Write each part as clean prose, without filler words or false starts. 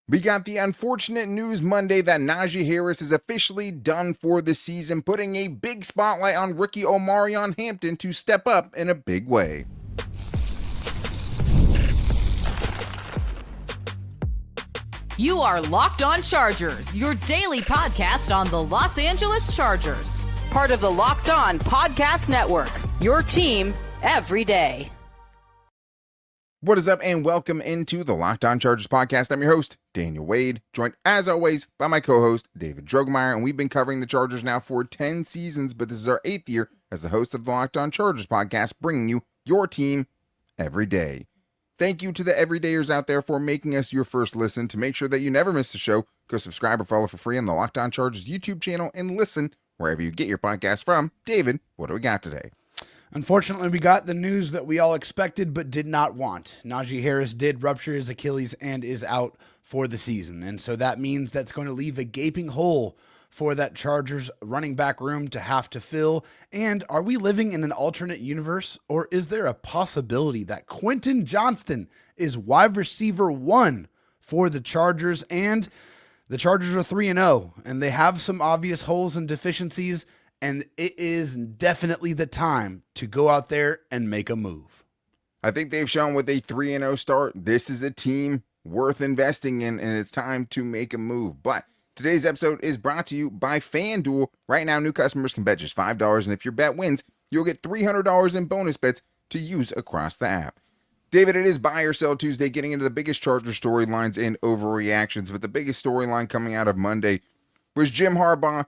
We got the unfortunate news Monday that Najee Harris is officially done for the season, putting a big spotlight on rookie Omarion Hampton to step up in a big way. You are Locked On Chargers, your daily podcast on the Los Angeles Chargers. Part of the Locked On Podcast Network, your team every day. What is up, and welcome into the Locked On Chargers podcast. I'm your host, Daniel Wade, joined as always by my co-host, David Droegemeier, and we've been covering the Chargers now for 10 seasons, but this is our 8th year as the host of the Locked On Chargers podcast, bringing you your team every day. Thank you to the everydayers out there for making us your first listen. To make sure that you never miss a show, go subscribe or follow for free on the Locked On Chargers YouTube channel and listen wherever you get your podcast from. David, what do we got today? Unfortunately, we got the news that we all expected but did not want. Najee Harris did rupture his Achilles and is out for the season. And so that means that's going to leave a gaping hole for that Chargers running back room to have to fill. And are we living in an alternate universe, or is there a possibility that Quentin Johnston is wide receiver 1 for the Chargers? And the Chargers are 3-0, and they have some obvious holes and deficiencies, and it is definitely the time to go out there and make a move. I think they've shown with a 3-0 start, this is a team worth investing in, and it's time to make a move. But today's episode is brought to you by FanDuel. Right now, new customers can bet just $5, and if your bet wins, you'll get $300 in bonus bets to use across the app. David, it is Buy or Sell Tuesday, getting into the biggest Charger storylines and overreactions, but the biggest storyline coming out of Monday was Jim Harbaugh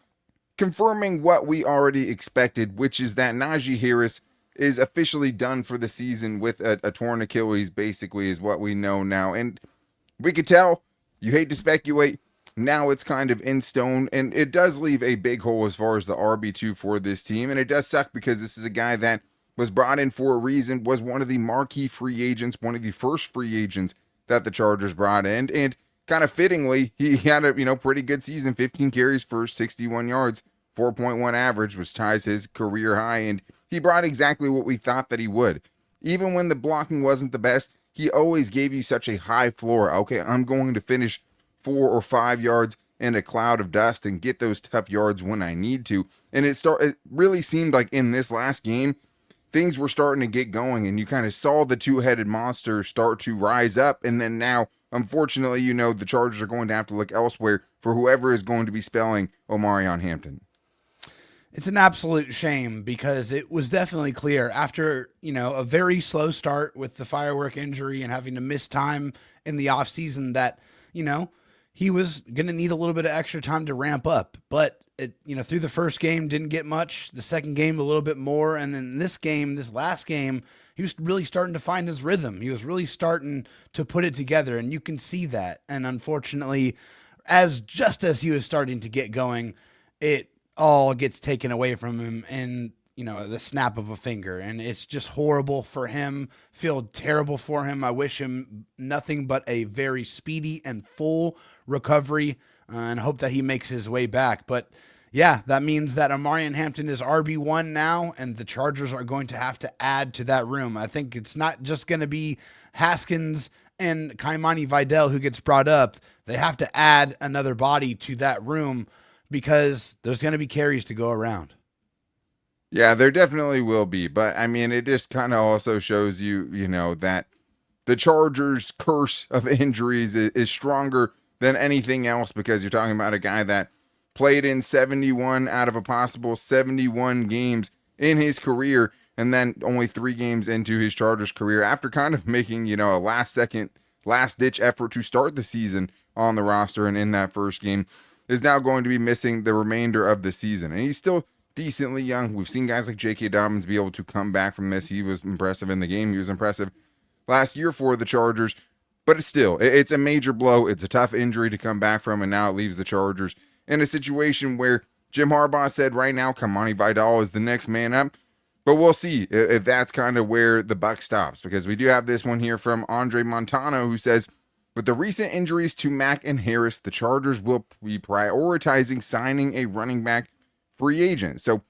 confirming what we already expected, which is that Najee Harris is officially done for the season with a torn Achilles, basically, is what we know now. And we could tell, you hate to speculate, now it's kind of in stone, and it does leave a big hole as far as the RB2 for this team. And it does suck because this is a guy that was brought in for a reason, was one of the marquee free agents, one of the first free agents that the Chargers brought in, and kind of fittingly, he had a pretty good season, 15 carries for 61 yards, 4.1 average, which ties his career high, and he brought exactly what we thought that he would. Even when the blocking wasn't the best, he always gave you such a high floor. Okay, I'm going to finish 4 or 5 yards in a cloud of dust and get those tough yards when I need to. And it really seemed like in this last game, things were starting to get going, and you kind of saw the two-headed monster start to rise up, and then now, unfortunately, the Chargers are going to have to look elsewhere for whoever is going to be spelling Omarion Hampton. It's an absolute shame because it was definitely clear after, a very slow start with the firework injury and having to miss time in the offseason that, he was going to need a little bit of extra time to ramp up. But, through the first game, didn't get much. The second game, a little bit more. And then this last game, he was really starting to find his rhythm. He was really starting to put it together, and you can see that. And unfortunately, just as he was starting to get going, it all gets taken away from him in, the snap of a finger. And it's just horrible for him. Feel terrible for him. I wish him nothing but a very speedy and full recovery, and hope that he makes his way back. But yeah, that means that Omarion Hampton is RB1 now, and the Chargers are going to have to add to that room. I think it's not just going to be Haskins and Kaimani Vidal who gets brought up. They have to add another body to that room because there's going to be carries to go around. Yeah, there definitely will be. But, it just kind of also shows you, that the Chargers' curse of injuries is stronger than anything else, because you're talking about a guy that played in 71 out of a possible 71 games in his career, and then only 3 games into his Chargers career, after kind of making, a last-ditch effort to start the season on the roster, and in that first game, is now going to be missing the remainder of the season. And he's still decently young. We've seen guys like J.K. Dobbins be able to come back from this. He was impressive in the game. He was impressive last year for the Chargers. But it's a major blow. It's a tough injury to come back from, and now it leaves the Chargers in a situation where Jim Harbaugh said right now Kaimani Vidal is the next man up. But we'll see if that's kind of where the buck stops, because we do have this one here from Andre Montano, who says, with the recent injuries to Mack and Harris, the Chargers will be prioritizing signing a running back free agent. So,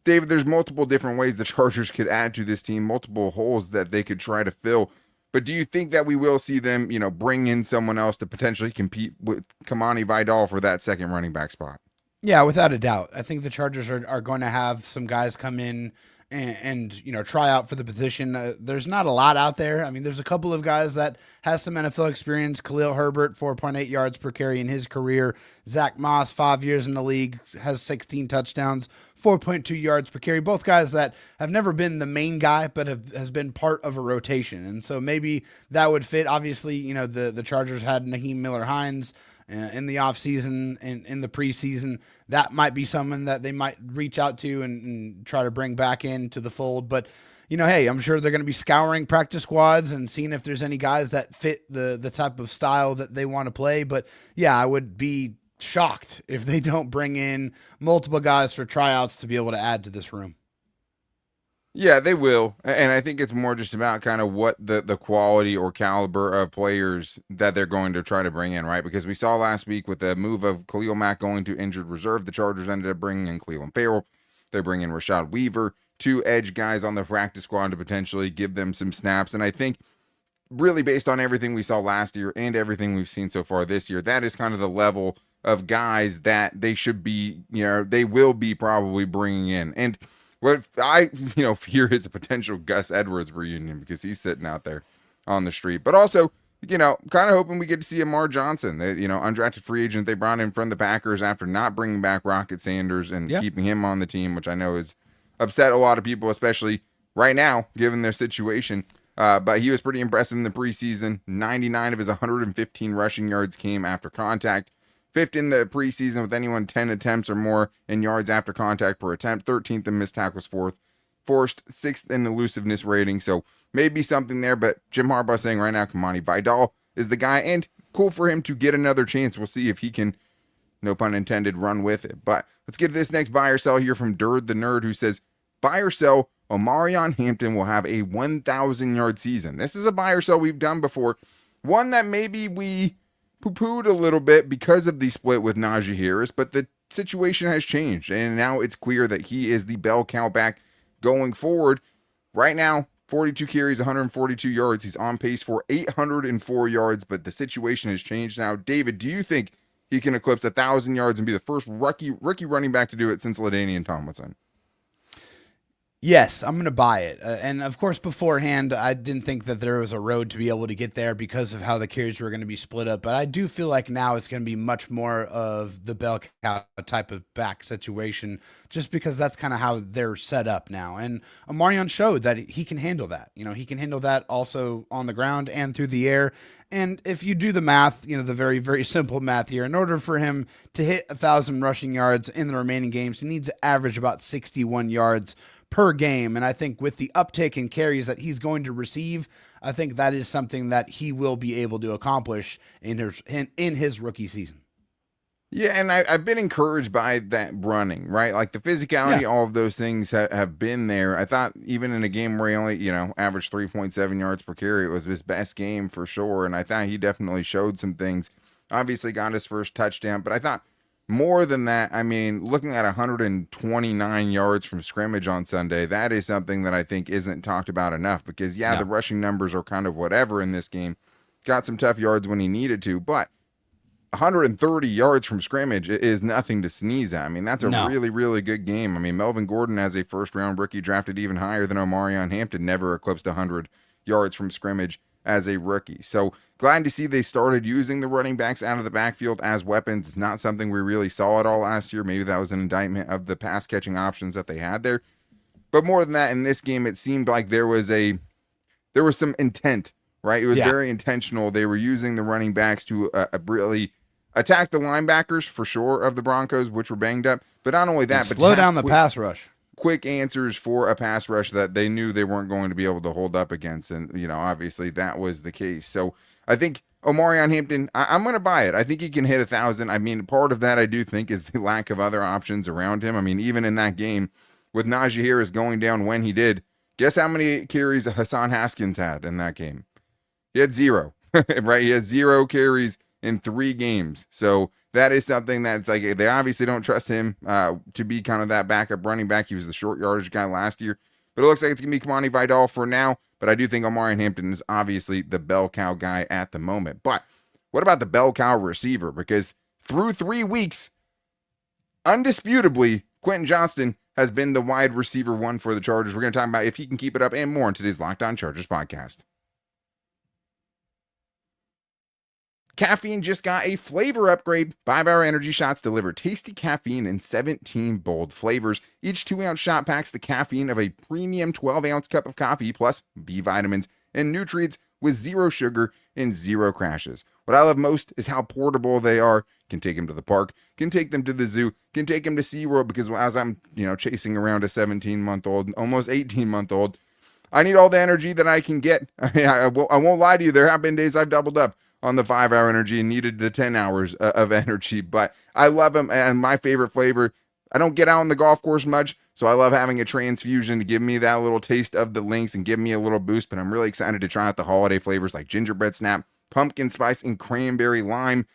David, there's multiple different ways the Chargers could add to this team, multiple holes that they could try to fill. But do you think that we will see them, bring in someone else to potentially compete with Kamani Vidal for that second running back spot? Yeah, without a doubt. I think the Chargers are going to have some guys come in and try out for the position. There's not a lot out there. I mean, there's a couple of guys that has some NFL experience. Khalil Herbert, 4.8 yards per carry in his career. Zach Moss, 5 years in the league, has 16 touchdowns, 4.2 yards per carry. Both guys that have never been the main guy, but has been part of a rotation. And so maybe that would fit. Obviously, the Chargers had Naheem Miller-Hines in the offseason and in the preseason. That might be someone that they might reach out to and try to bring back into the fold. But, hey, I'm sure they're going to be scouring practice squads and seeing if there's any guys that fit the type of style that they want to play. But, yeah, I would be shocked if they don't bring in multiple guys for tryouts to be able to add to this room. Yeah, they will. And I think it's more just about kind of what the quality or caliber of players that they're going to try to bring in, right? Because we saw last week with the move of Khalil Mack going to injured reserve, the Chargers ended up bringing in Cleveland Farrell. They bring in Rashad Weaver, 2 edge guys on the practice squad to potentially give them some snaps. And I think really based on everything we saw last year and everything we've seen so far this year, that is kind of the level of guys that they should be, they will be probably bringing in. And what I, fear is a potential Gus Edwards reunion because he's sitting out there on the street. But also, kind of hoping we get to see Omarion Johnson, undrafted free agent they brought in from the Packers after not bringing back Rocket Sanders and keeping him on the team, which I know has upset a lot of people, especially right now, given their situation. But he was pretty impressive in the preseason. 99 of his 115 rushing yards came after contact. 5th in the preseason with anyone 10 attempts or more in yards after contact per attempt. 13th in missed tackles, forced 6th in elusiveness rating. So maybe something there, but Jim Harbaugh saying right now, Kamani Vidal is the guy, and cool for him to get another chance. We'll see if he can, no pun intended, run with it. But let's get to this next buy or sell here from Durd the Nerd, who says, buy or sell, Omarion Hampton will have a 1,000-yard season. This is a buy or sell we've done before. One that maybe we poo-pooed a little bit because of the split with Najee Harris, but the situation has changed, and now it's clear that he is the bell cow back going forward. Right now, 42 carries, 142 yards. He's on pace for 804 yards, but the situation has changed now. David, do you think he can eclipse 1,000 yards and be the first rookie running back to do it since LaDainian Tomlinson? Yes, I'm going to buy it. And of course, beforehand, I didn't think that there was a road to be able to get there because of how the carries were going to be split up. But I do feel like now it's going to be much more of the bell cow type of back situation, just because that's kind of how they're set up now. And Omarion showed that he can handle that. He can handle that also on the ground and through the air. And if you do the math, the very, very simple math here, in order for him to hit 1,000 rushing yards in the remaining games, he needs to average about 61 yards per game. And I think with the uptick in carries that he's going to receive, I think that is something that he will be able to accomplish in his rookie season. Yeah, and I've been encouraged by that running, right? Like the physicality, all of those things have been there. I thought even in a game where he only, averaged 3.7 yards per carry, it was his best game for sure. And I thought he definitely showed some things. Obviously got his first touchdown, but I thought more than that, looking at 129 yards from scrimmage on Sunday, that is something that I think isn't talked about enough because, the rushing numbers are kind of whatever in this game. Got some tough yards when he needed to, but 130 yards from scrimmage is nothing to sneeze at. That's a really, really good game. Melvin Gordon, as a first-round rookie drafted even higher than Omarion Hampton, never eclipsed 100 yards from scrimmage as a rookie. So glad to see they started using the running backs out of the backfield as weapons. It's not something we really saw at all last year. Maybe that was an indictment of the pass catching options that they had there. But more than that, in this game, it seemed like there was some intent, right? It was very intentional. They were using the running backs to really attack the linebackers for sure of the Broncos, which were banged up. But not only that, but slow down the pass rush. Quick answers for a pass rush that they knew they weren't going to be able to hold up against. And, obviously that was the case. So I think Omarion Hampton, I'm going to buy it. I think he can hit 1,000. Part of that I do think is the lack of other options around him. Even in that game with Najee Harris going down when he did, guess how many carries Hassan Haskins had in that game? He had 0, right? He has 0 carries in 3 games. So that is something that's like, they obviously don't trust him to be kind of that backup running back. He was the short yardage guy last year. but it looks like it's going to be Kamani Vidal for now. But I do think Omarion Hampton is obviously the bell cow guy at the moment. But what about the bell cow receiver? Because through 3 weeks, undisputably, Quentin Johnston has been the wide receiver one for the Chargers. We're going to talk about if he can keep it up and more in today's Locked On Chargers podcast. Caffeine just got a flavor upgrade. 5-Hour Energy Shots deliver tasty caffeine in 17 bold flavors. Each 2-ounce shot packs the caffeine of a premium 12-ounce cup of coffee, plus B vitamins and nutrients with 0 sugar and 0 crashes. What I love most is how portable they are. Can take them to the park, can take them to the zoo, can take them to SeaWorld, because as I'm, chasing around a 17-month-old, almost 18-month-old, I need all the energy that I can get. I won't lie to you. There have been days I've doubled up on the 5-hour energy and needed the 10 hours of energy, but I love them. And my favorite flavor, I don't get out on the golf course much, so I love having a transfusion to give me that little taste of the links and give me a little boost. But I'm really excited to try out the holiday flavors like gingerbread snap, pumpkin spice, and cranberry lime.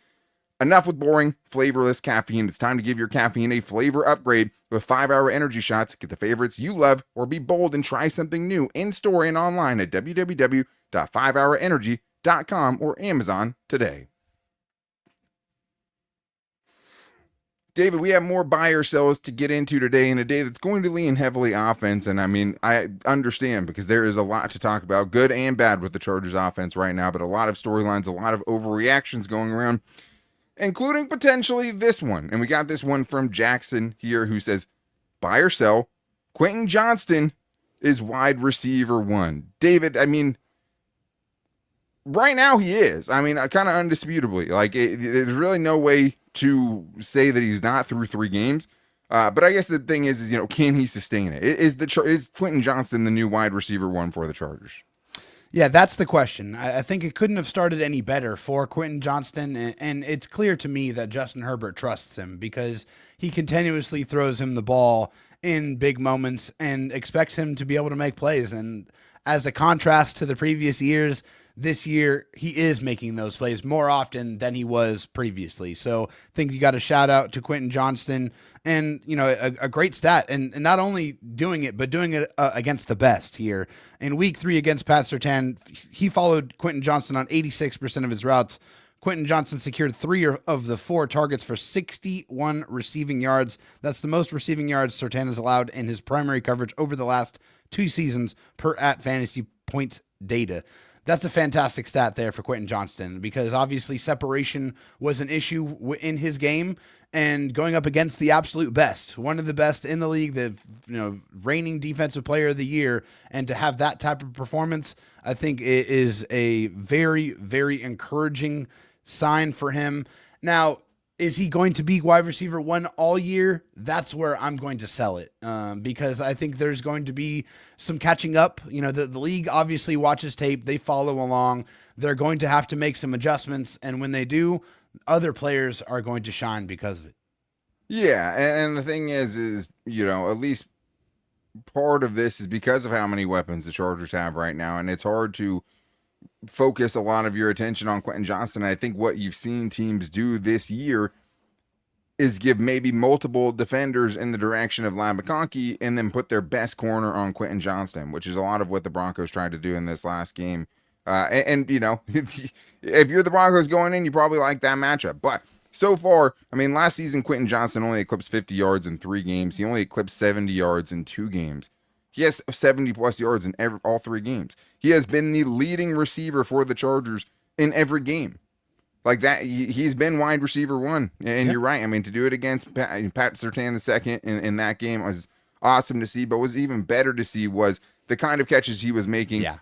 Enough with boring, flavorless caffeine. It's time to give your caffeine a flavor upgrade with 5-hour energy shots. Get the favorites you love, or be bold and try something new in store and online at www.5hourenergy.com or Amazon today. David, we have more buy or sells to get into today in a day that's going to lean heavily offense. And I understand, because there is a lot to talk about, good and bad, with the Chargers offense right now, but a lot of storylines, a lot of overreactions going around, including potentially this one. And we got this one from Jackson here, who says, buy or sell, Quentin Johnston is wide receiver one. David, right now he is. Kind of undisputably. There's really no way to say that he's not through 3 games. But I guess the thing is, can he sustain it? Is Quentin Johnston the new wide receiver one for the Chargers? Yeah, that's the question. I think it couldn't have started any better for Quentin Johnston, and it's clear to me that Justin Herbert trusts him, because he continuously throws him the ball in big moments and expects him to be able to make plays. And as a contrast to the previous years, this year he is making those plays more often than he was previously. So I think you got a shout out to Quentin Johnston, and a great stat, and not only doing it, but doing it against the best here. In week 3 against Pat Surtain, he followed Quentin Johnston on 86% of his routes. Quentin Johnston secured 3 of the 4 targets for 61 receiving yards. That's the most receiving yards Surtain has allowed in his primary coverage over the last 2 seasons per @fantasy points data. That's a fantastic stat there for Quentin Johnston, because obviously separation was an issue in his game, and going up against the absolute best, one of the best in the league, the reigning defensive player of the year, and to have that type of performance, I think it is a very, very encouraging sign for him. Now, is he going to be wide receiver one all year? That's where I'm going to sell it, because I think there's going to be some catching up. The league obviously watches tape. They follow along. They're going to have to make some adjustments, and when they do, other players are going to shine because of it. Yeah, and the thing is, at least part of this is because of how many weapons the Chargers have right now, and it's hard to focus a lot of your attention on Quentin Johnston. I think what you've seen teams do this year is give maybe multiple defenders in the direction of McConkey and then put their best corner on Quentin Johnston, which is a lot of what the Broncos tried to do in this last game. If you're the Broncos going in, you probably like that matchup. But so far, last season, Quentin Johnston only eclipsed 50 yards in 3 games. He only eclipsed 70 yards in 2 games. He has 70-plus yards in all 3 games. He has been the leading receiver for the Chargers in every game. Like that, he's been wide receiver one. And You're right. To do it against Pat Surtain II in that game was awesome to see. But what was even better to see was the kind of catches he was making. Yeah.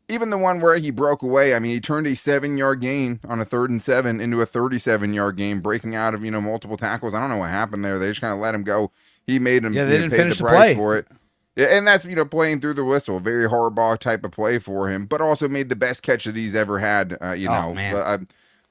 Even the one where he broke away. He turned a 7-yard gain on a 3rd and 7 into a 37-yard gain, breaking out of, multiple tackles. I don't know what happened there. They just kind of let him go. He made him they didn't pay finish the the price play for it. Yeah, and that's, playing through the whistle, a very hardball type of play for him, but also made the best catch that he's ever had,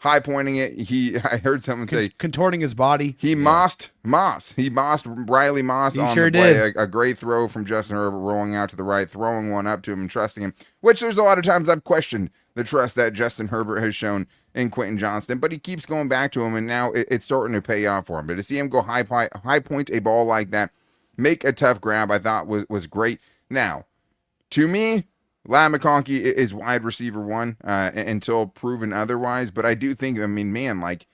high pointing it. I heard someone say contorting his body. He mossed Riley Moss on the play. A great throw from Justin Herbert, rolling out to the right, throwing one up to him and trusting him, which there's a lot of times I've questioned the trust that Justin Herbert has shown in Quentin Johnston, but he keeps going back to him, and now it's starting to pay off for him. But to see him go high point a ball like that, make a tough grab, I thought was great. Now, To me, Lad McConkey is wide receiver 1 until proven otherwise. But I do think, I mean, man, like,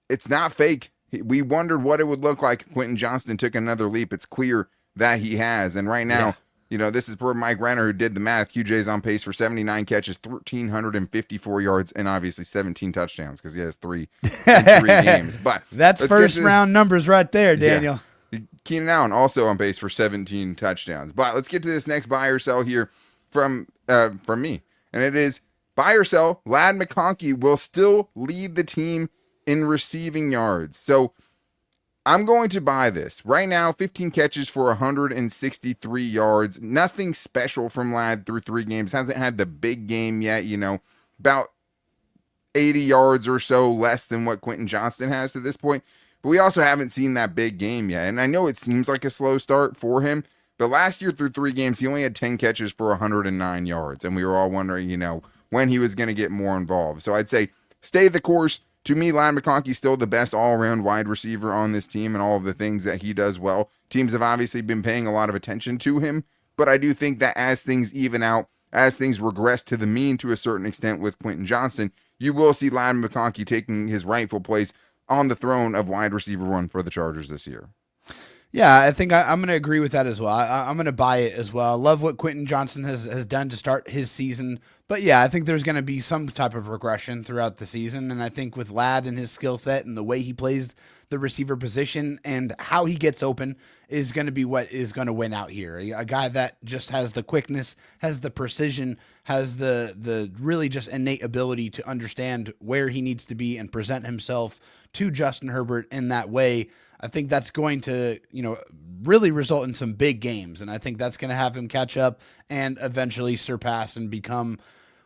it's not fake. We wondered what it would look like if Quentin Johnston took another leap. It's clear that he has. And right now, this is per Mike Renner, who did the math. QJ's on pace for 79 catches, 1,354 yards, and obviously 17 touchdowns because he has 3 in 3 games. But that's first round numbers right there, Daniel. Yeah. Keenan Allen also on pace for 17 touchdowns. But let's get to this next buy or sell here from me. And it is buy or sell. Lad McConkey will still lead the team in receiving yards. So I'm going to buy this. Right now, 15 catches for 163 yards. Nothing special from Lad through 3 games. Hasn't had the big game yet, about 80 yards or so less than what Quentin Johnston has to this point. But we also haven't seen that big game yet. And I know it seems like a slow start for him, but last year through 3 games, he only had 10 catches for 109 yards. And we were all wondering, when he was going to get more involved. So I'd say stay the course. To me, Lad McConkey still the best all-around wide receiver on this team and all of the things that he does well. Teams have obviously been paying a lot of attention to him, but I do think that as things even out, as things regress to the mean to a certain extent with Quentin Johnston, you will see Lad McConkey taking his rightful place on the throne of wide receiver 1 for the Chargers this year. Yeah, I think I'm going to agree with that as well. I'm going to buy it as well. I love what Quentin Johnston has done to start his season. But yeah, I think there's going to be some type of regression throughout the season. And I think with Lad and his skill set and the way he plays the receiver position and how he gets open is going to be what is going to win out here. A guy that just has the quickness, has the precision, has the really just innate ability to understand where he needs to be and present himself to Justin Herbert in that way. I think that's going to, really result in some big games. And I think that's going to have him catch up and eventually surpass and become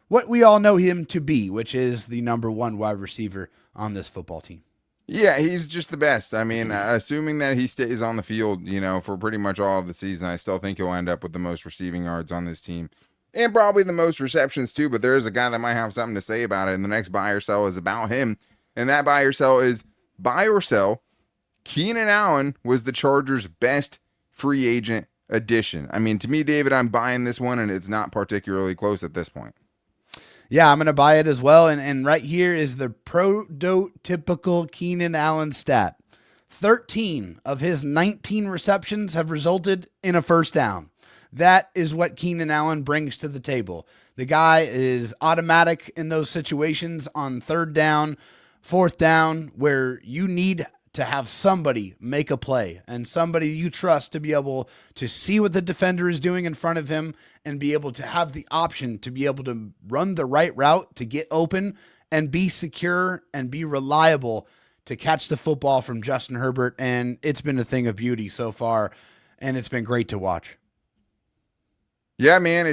what we all know him to be, which is the number 1 wide receiver on this football team. Yeah, he's just the best. I mean, assuming that he stays on the field, for pretty much all of the season, I still think he'll end up with the most receiving yards on this team and probably the most receptions too. But there is a guy that might have something to say about it. And the next buy or sell is about him. And that buy or sell is buy or sell. Keenan Allen was the Chargers' best free agent addition. I mean, to me, David, I'm buying this one, and it's not particularly close at this point. Yeah, I'm going to buy it as well. And right here is the prototypical Keenan Allen stat. 13 of his 19 receptions have resulted in a first down. That is what Keenan Allen brings to the table. The guy is automatic in those situations on 3rd down, 4th down, where you need to have somebody make a play and somebody you trust to be able to see what the defender is doing in front of him and be able to have the option to be able to run the right route to get open and be secure and be reliable to catch the football from Justin Herbert. And it's been a thing of beauty so far, and it's been great to watch. Yeah, man,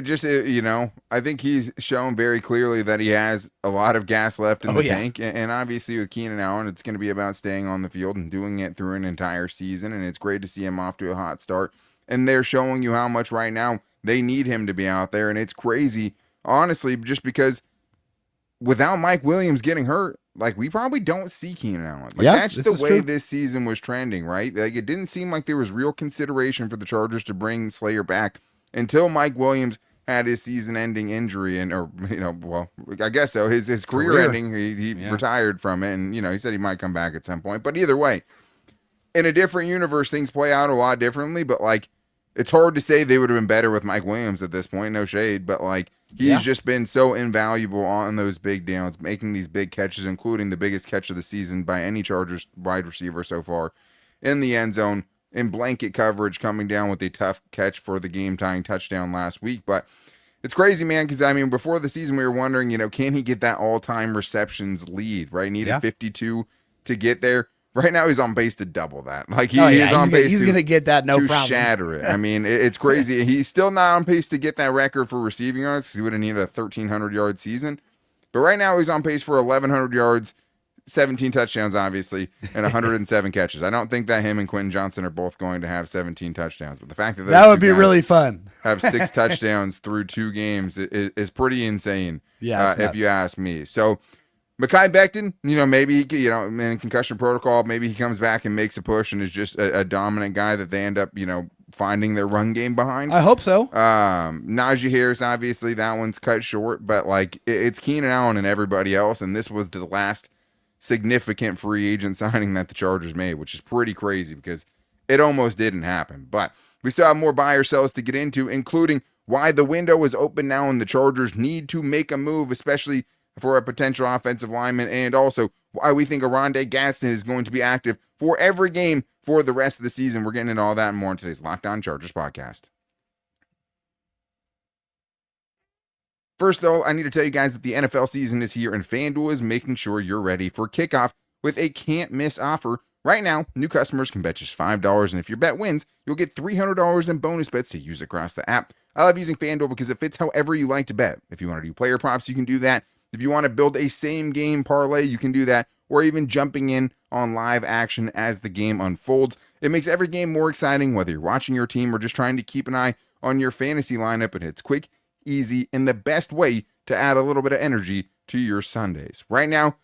I think he's shown very clearly that he has a lot of gas left in the tank. And obviously with Keenan Allen, it's going to be about staying on the field and doing it through an entire season. And it's great to see him off to a hot start. And they're showing you how much right now they need him to be out there. And it's crazy, honestly, just because without Mike Williams getting hurt, we probably don't see Keenan Allen. That's the way this season was trending, right? It didn't seem like there was real consideration for the Chargers to bring Slayer back until Mike Williams had his season-ending injury, I guess so. His career ending, he retired from it, and he said he might come back at some point. But either way, in a different universe, things play out a lot differently. But it's hard to say they would have been better with Mike Williams at this point. No shade, but he's just been so invaluable on those big downs, making these big catches, including the biggest catch of the season by any Chargers wide receiver so far in the end zone. In blanket coverage, coming down with a tough catch for the game-tying touchdown last week. But it's crazy, man, because, before the season, we were wondering, can he get that all-time receptions lead, right? Needed 52 to get there. Right now, he's on pace to double that. He's on pace he's going to get that, no problem. Shatter it. It's crazy. He's still not on pace to get that record for receiving yards because he would have needed a 1,300-yard season. But right now, he's on pace for 1,100 yards, 17 touchdowns, obviously, and 107 catches. I don't think that him and Quentin Johnston are both going to have 17 touchdowns, but the fact that that would be really fun. Have 6 touchdowns through 2 games is pretty insane. Yeah, if you ask me. So, Mekhi Becton, maybe in concussion protocol, maybe he comes back and makes a push and is just a dominant guy that they end up, finding their run game behind. I hope so. Najee Harris, obviously, that one's cut short, but like it's Keenan Allen and everybody else, and this was the last significant free agent signing that the Chargers made, which is pretty crazy because it almost didn't happen. But we still have more buy or sells to get into, including why the window is open now and the Chargers need to make a move, especially for a potential offensive lineman, and also why we think Gaston is going to be active for every game for the rest of the season. We're getting into all that and more in today's Locked On Chargers podcast. First, though, I need to tell you guys that the NFL season is here, and FanDuel is making sure you're ready for kickoff with a can't-miss offer. Right now, new customers can bet just $5, and if your bet wins, you'll get $300 in bonus bets to use across the app. I love using FanDuel because it fits however you like to bet. If you want to do player props, you can do that. If you want to build a same-game parlay, you can do that, or even jumping in on live action as the game unfolds. It makes every game more exciting, whether you're watching your team or just trying to keep an eye on your fantasy lineup, and it's quick, easy, and the best way to add a little bit of energy to your Sundays. Right now,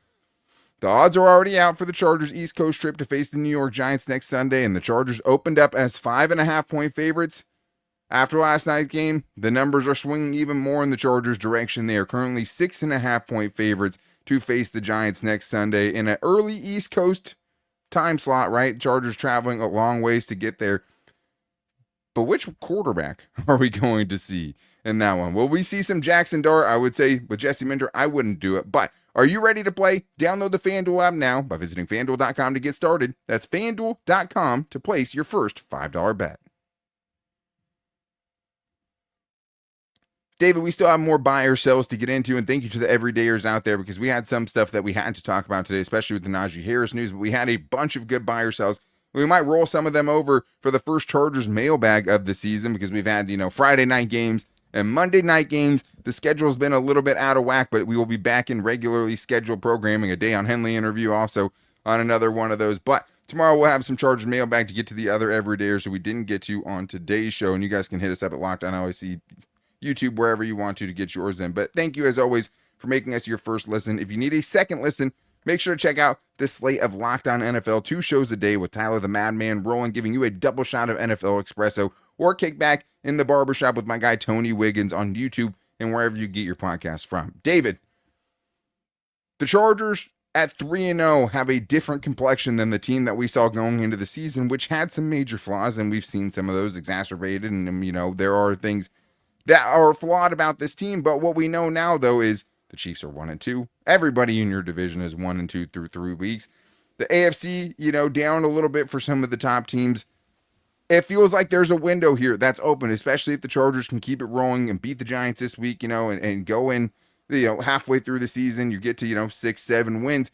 the odds are already out for the Chargers' East Coast trip to face the New York Giants next Sunday, and the Chargers opened up as 5.5-point favorites. After last night's game, the numbers are swinging even more in the Chargers' direction. They are currently 6.5-point favorites to face the Giants next Sunday in an early East Coast time slot, right? Chargers traveling a long ways to get there. But which quarterback are we going to see in that one? Will we see some Jackson Dart? I would say with Jesse Minter, I wouldn't do it. But are you ready to play? Download the FanDuel app now by visiting FanDuel.com to get started. That's FanDuel.com to place your first $5 bet. David, we still have more buy or sells to get into, and thank you to the everydayers out there because we had some stuff that we had to talk about today, especially with the Najee Harris news, but we had a bunch of good buy or sells. We might roll some of them over for the first Chargers mailbag of the season because we've had, Friday night games and Monday night games. The schedule's been a little bit out of whack, but we will be back in regularly scheduled programming, a Day on Henley interview also on another one of those. But tomorrow we'll have some Chargers mailbag to get to the other everydayers that we didn't get to on today's show, and you guys can hit us up at Locked On LAC, YouTube, wherever you want to get yours in. But thank you, as always, for making us your first listen. If you need a second listen, make sure to check out this slate of Locked On NFL, 2 shows a day with Tyler the Madman Rowland, giving you a double shot of NFL espresso, or kick back in the barbershop with my guy Tony Wiggins on YouTube and wherever you get your podcast from. David, the Chargers at 3-0 have a different complexion than the team that we saw going into the season, which had some major flaws, and we've seen some of those exacerbated, and there are things that are flawed about this team. But what we know now, though, is the Chiefs are 1-2. Everybody in your division is 1-2 through 3 weeks. The AFC, down a little bit for some of the top teams. It feels like there's a window here that's open, especially if the Chargers can keep it rolling and beat the Giants this week, and go in, halfway through the season, you get to, 6-7 wins.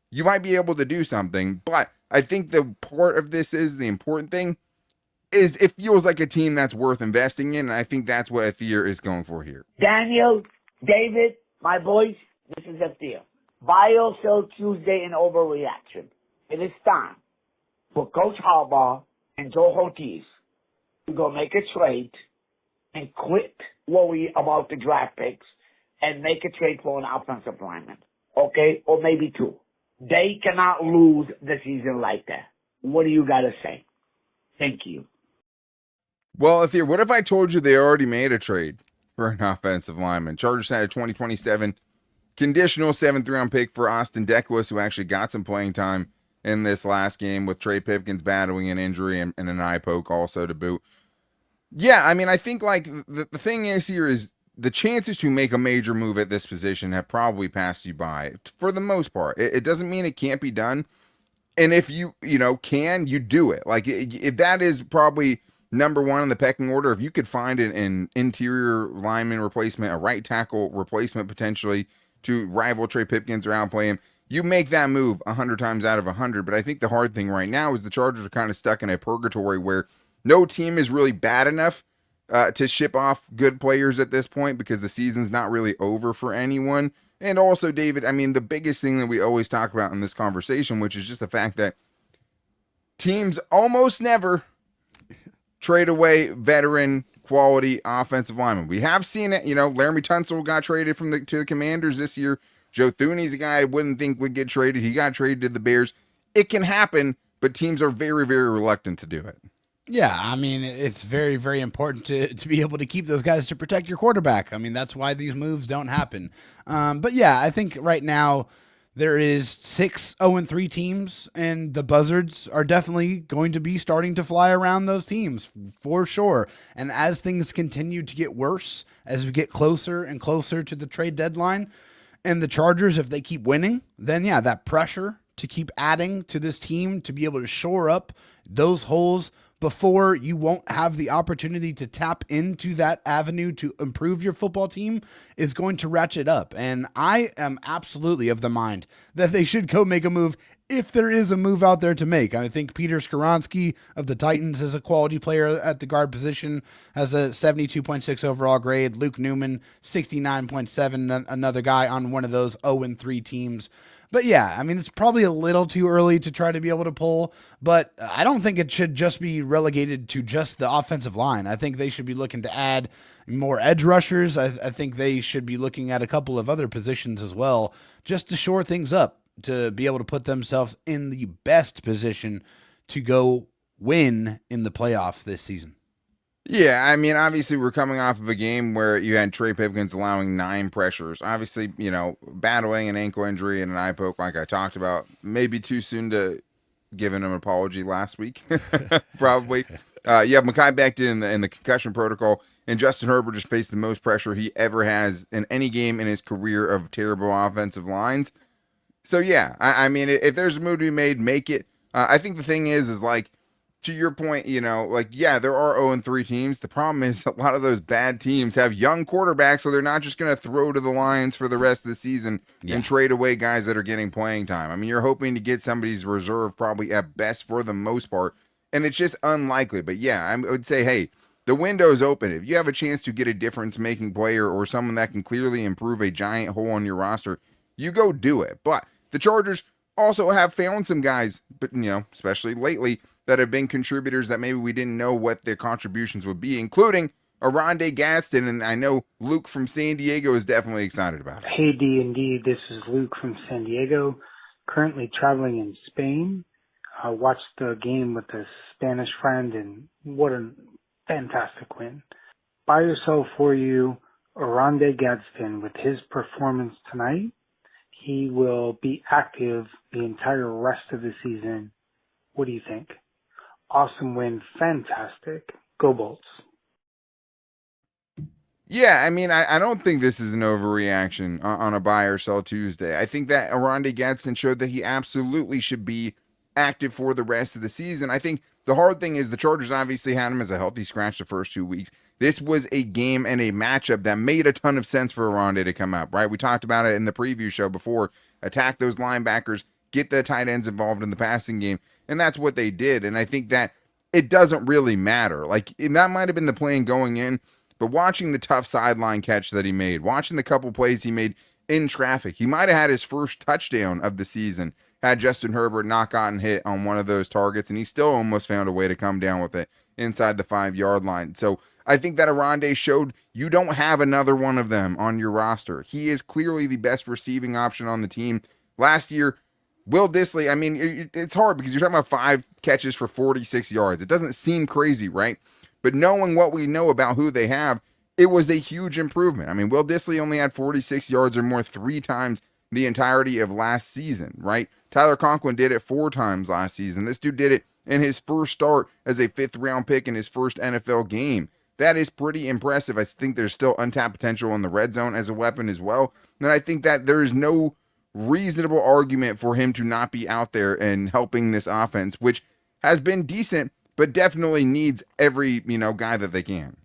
You might be able to do something. But I think the part of this is the important thing is it feels like a team that's worth investing in, and I think that's what Athir is going for here. Daniel, David, my boys, this is Athir. Buy or sell Tuesday in overreaction. It is time for Coach Harbaugh and Joe Ortiz to go make a trade and quit worry about the draft picks and make a trade for an offensive lineman, okay? Or maybe 2. They cannot lose the season like that. What do you got to say? Thank you. Well, Athir, what if I told you they already made a trade for an offensive lineman? Chargers had a 2027 conditional 7th round pick for Austin Dequis, who actually got some playing time in this last game with Trey Pipkins battling an injury and an eye poke also to boot. Yeah, I think like the thing is here is the chances to make a major move at this position have probably passed you by for the most part. It doesn't mean it can't be done. And if you can, you do it. Like if that is probably number one in the pecking order, if you could find an interior lineman replacement, a right tackle replacement potentially to rival Trey Pipkins or outplay him, you make that move 100 times out of 100. But I think the hard thing right now is the Chargers are kind of stuck in a purgatory where no team is really bad enough to ship off good players at this point because the season's not really over for anyone. And also, David, the biggest thing that we always talk about in this conversation, which is just the fact that teams almost never trade away veteran quality offensive linemen. We have seen it. Laramie Tunsil got traded to the Commanders this year. Joe Thuney's a guy I wouldn't think would get traded. He got traded to the Bears. It can happen, but teams are very, very reluctant to do it. Yeah, I mean, it's very, very important to be able to keep those guys to protect your quarterback. I mean, that's why these moves don't happen. But yeah, I think right now there is 6 0-3 teams, and the Buzzards are definitely going to be starting to fly around those teams for sure. And as things continue to get worse, as we get closer and closer to the trade deadline, and the Chargers, if they keep winning, then yeah, that pressure to keep adding to this team to be able to shore up those holes before you won't have the opportunity to tap into that avenue to improve your football team is going to ratchet up. And I am absolutely of the mind that they should go make a move if there is a move out there to make. I think Peter Skoronski of the Titans is a quality player at the guard position, has a 72.6 overall grade. Luke Newman, 69.7, another guy on one of those 0-3 teams. But yeah, I mean, it's probably a little too early to try to be able to pull, but I don't think it should just be relegated to just the offensive line. I think they should be looking to add more edge rushers. I think they should be looking at a couple of other positions as well, just to shore things up, to be able to put themselves in the best position to go win in the playoffs this season. Yeah, I mean, obviously we're coming off of a game where you had Trey Pipkins allowing 9 pressures. Obviously, battling an ankle injury and an eye poke, like I talked about. Maybe too soon to give him an apology last week, probably. You have Mekhi Becton in the concussion protocol, and Justin Herbert just faced the most pressure he ever has in any game in his career of terrible offensive lines. So yeah, I mean, if there's a move to be made, make it. I think the thing is like, to your point, yeah, there are 0-3 teams. The problem is a lot of those bad teams have young quarterbacks, so they're not just going to throw to the Lions for the rest of the season and trade away guys that are getting playing time. I mean, you're hoping to get somebody's reserve probably at best for the most part, and it's just unlikely. But yeah, I would say, hey, the window's open. If you have a chance to get a difference-making player or someone that can clearly improve a giant hole on your roster, you go do it. But the Chargers also have found some guys, but especially lately, that have been contributors that maybe we didn't know what their contributions would be, including Oronde Gaston, and I know Luke from San Diego is definitely excited about it. Hey, D&D, this is Luke from San Diego, currently traveling in Spain. I watched the game with a Spanish friend, and what a fantastic win. Buy or sell for you, Oronde Gaston, with his performance tonight, he will be active the entire rest of the season. What do you think? Awesome win. Fantastic. Go Bolts. Yeah, I mean, I don't think this is an overreaction on a buy or sell Tuesday. I think that Oronde Gaston showed that he absolutely should be active for the rest of the season. I think the hard thing is the Chargers obviously had him as a healthy scratch the first 2 weeks. This was a game and a matchup that made a ton of sense for Oronde to come up, right? We talked about it in the preview show before. Attack those linebackers, get the tight ends involved in the passing game, and that's what they did. And I think that it doesn't really matter. Like, that might have been the plan going in, but watching the tough sideline catch that he made, watching the couple plays he made in traffic, he might have had his first touchdown of the season had Justin Herbert not gotten hit on one of those targets, and he still almost found a way to come down with it inside the 5-yard line. So I think that Oronde showed you don't have another one of them on your roster. He is clearly the best receiving option on the team. Last year, Will Dissly, I mean, it's hard because you're talking about 5 catches for 46 yards. It doesn't seem crazy, right? But knowing what we know about who they have, it was a huge improvement. I mean, Will Dissly only had 46 yards or more 3 times the entirety of last season, right? Tyler Conklin did it 4 times last season. This dude did it in his first start as a 5th-round pick in his first NFL game. That is pretty impressive. I think there's still untapped potential in the red zone as a weapon as well. And I think that there is no reasonable argument for him to not be out there and helping this offense, which has been decent, but definitely needs every, guy that they can.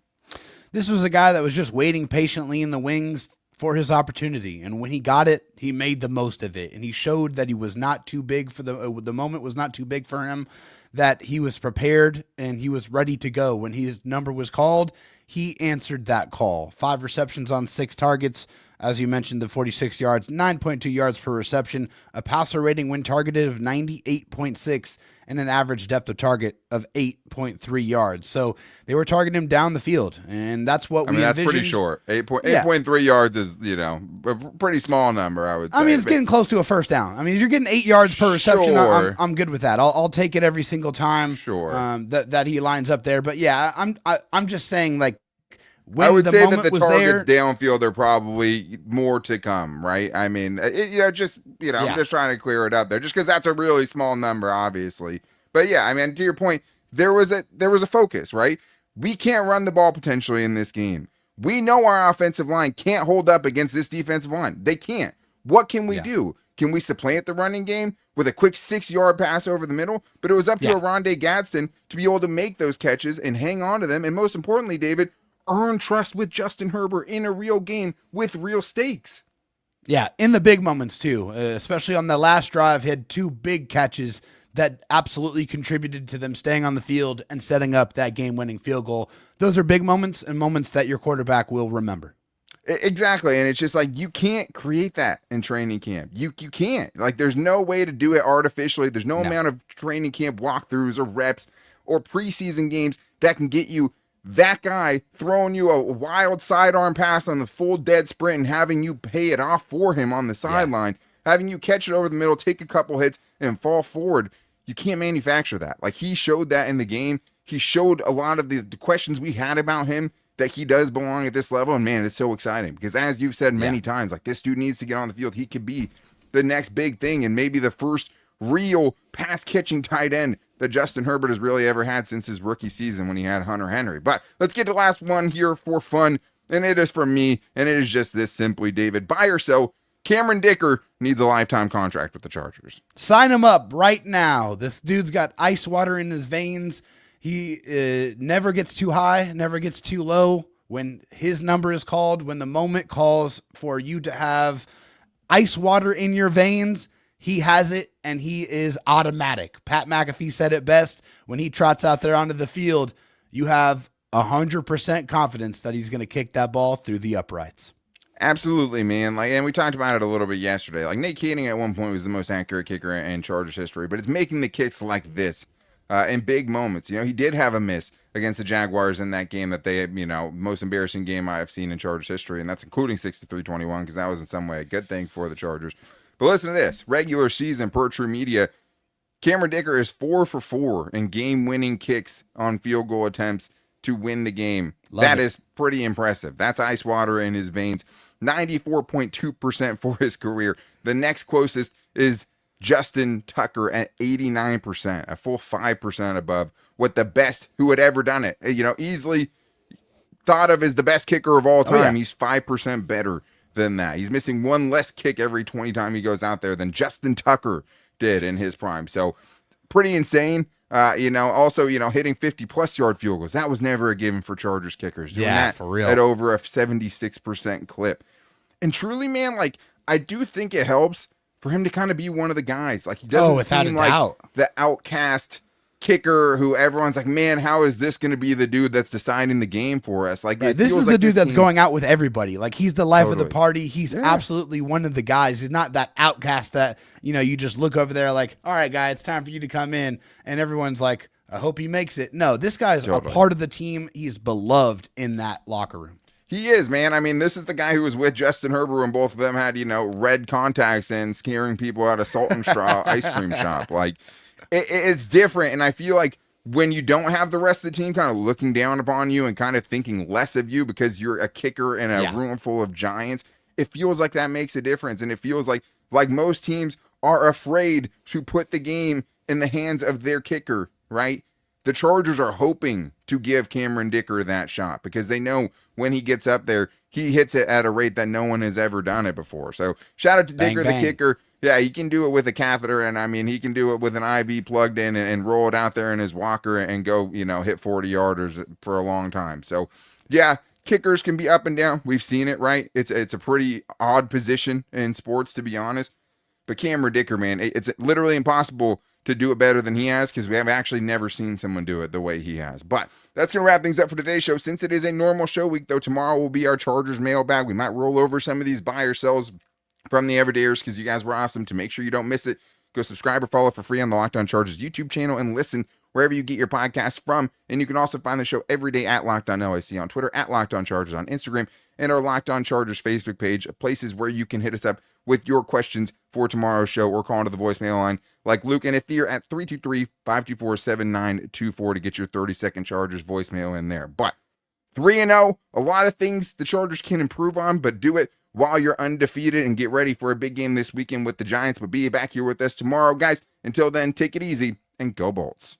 This was a guy that was just waiting patiently in the wings for his opportunity. And when he got it, he made the most of it. And he showed that he was not too big for the moment was not too big for him, that he was prepared and he was ready to go. When his number was called, he answered that call. 5 receptions on 6 targets, As you mentioned, the 46 yards, 9.2 yards per reception, a passer rating when targeted of 98.6, and an average depth of target of 8.3 yards. So they were targeting him down the field, and that's what we that's envisioned. pretty short. 8.3 yards is, a pretty small number, I would say. I mean, it's getting close to a first down. I mean, if you're getting 8 yards per reception, Sure. I'm good with that. I'll take it every single time. Sure. That he lines up there. But yeah, I'm just saying, like, when I would the say that moment the was targets there, downfield are probably more to come, right? I mean, I'm just trying to clear it up there, just because that's a really small number, obviously. But yeah, I mean, to your point, there was a focus, right? We can't run the ball potentially in this game. We know our offensive line can't hold up against this defensive line. They can't. What can we do? Can we supplant the running game with a quick 6-yard pass over the middle? But it was up to Oronde Gadsden to be able to make those catches and hang on to them. And most importantly, David, earn trust with Justin Herbert in a real game with real stakes. Yeah, in the big moments too, especially on the last drive, he had 2 big catches that absolutely contributed to them staying on the field and setting up that game-winning field goal. Those are big moments and moments that your quarterback will remember. Exactly, and it's just like you can't create that in training camp. You can't. Like, there's no way to do it artificially. There's no amount of training camp walkthroughs or reps or preseason games that can get you that guy throwing you a wild sidearm pass on the full dead sprint and having you pay it off for him on the sideline, having you catch it over the middle, take a couple hits, and fall forward. You can't manufacture that. Like, he showed that in the game. He showed a lot of the questions we had about him, that he does belong at this level. And man, it's so exciting because, as you've said many times, like, this dude needs to get on the field. He could be the next big thing and maybe the first real pass catching tight end that Justin Herbert has really ever had since his rookie season when he had Hunter Henry. But let's get to the last one here for fun. And it is from me. And it is just this simply, David, buy or sell. Cameron Dicker needs a lifetime contract with the Chargers. Sign him up right now. This dude's got ice water in his veins. He never gets too high, never gets too low. When his number is called, when the moment calls for you to have ice water in your veins, he has it, and he is automatic. Pat McAfee said it best. When he trots out there onto the field, you have 100% confidence that he's going to kick that ball through the uprights. Absolutely, man. Like, and we talked about it a little bit yesterday. Like, Nate Keating at one point was the most accurate kicker in Chargers history, but it's making the kicks like this in big moments. He did have a miss against the Jaguars in that game that they, most embarrassing game I've seen in Chargers history, and that's including 63-21, because that was in some way a good thing for the Chargers. But listen to this. Regular season per True Media, Cameron Dicker is 4 for 4 in game-winning kicks on field goal attempts to win the game. That is pretty impressive. That's ice water in his veins. 94.2% for his career. The next closest is Justin Tucker at 89%, a full 5% above what the best who had ever done it. Easily thought of as the best kicker of all time. He's 5% better than that. He's missing one less kick every 20 times he goes out there than Justin Tucker did in his prime. So pretty insane. Also, hitting 50+ yard field goals. That was never a given for Chargers kickers. Doing that for real. At over a 76% clip. And truly, man, like, I do think it helps for him to kind of be one of the guys. Like, he doesn't seem like the outcast kicker who everyone's like, man, how is this going to be the dude that's deciding the game for us? Like, this is the dude that's going out with everybody. Like, he's the life of the party. He's absolutely one of the guys. He's not that outcast that, you just look over there like, all right, guy, it's time for you to come in. And everyone's like, I hope he makes it. No, this guy's a part of the team. He's beloved in that locker room. He is, man. I mean, this is the guy who was with Justin Herbert when both of them had, red contacts and scaring people out of Salt and Straw ice cream shop. Like, it's different. And I feel like when you don't have the rest of the team kind of looking down upon you and kind of thinking less of you because you're a kicker in a room full of giants, it feels like that makes a difference. And it feels like most teams are afraid to put the game in the hands of their kicker, right? The Chargers are hoping to give Cameron Dicker that shot because they know when he gets up there, he hits it at a rate that no one has ever done it before. So shout out to Dicker, the kicker. Yeah, he can do it with a catheter, and I mean, he can do it with an IV plugged in and roll it out there in his walker and go, hit 40-yarders for a long time. So, yeah, kickers can be up and down. We've seen it, right? It's a pretty odd position in sports, to be honest. But Cameron Dicker, man, it's literally impossible to do it better than he has, because we have actually never seen someone do it the way he has. But that's going to wrap things up for today's show. Since it is a normal show week, though, tomorrow will be our Chargers mailbag. We might roll over some of these buy or sells from the everydayers because you guys were awesome. To make sure you don't miss it, go subscribe or follow for free on the Locked On Chargers YouTube channel and listen wherever you get your podcasts from. And you can also find the show every day at Locked On LAC on Twitter, at Locked On Chargers on Instagram, and our Locked On Chargers Facebook page, places where you can hit us up with your questions for tomorrow's show or call into the voicemail line like Luke and Athir at 323-524-7924 to get your 30-second Chargers voicemail in there. But 3-0, a lot of things the Chargers can improve on, but do it while you're undefeated and get ready for a big game this weekend with the Giants. But be back here with us tomorrow, guys. Until then, take it easy and go Bolts.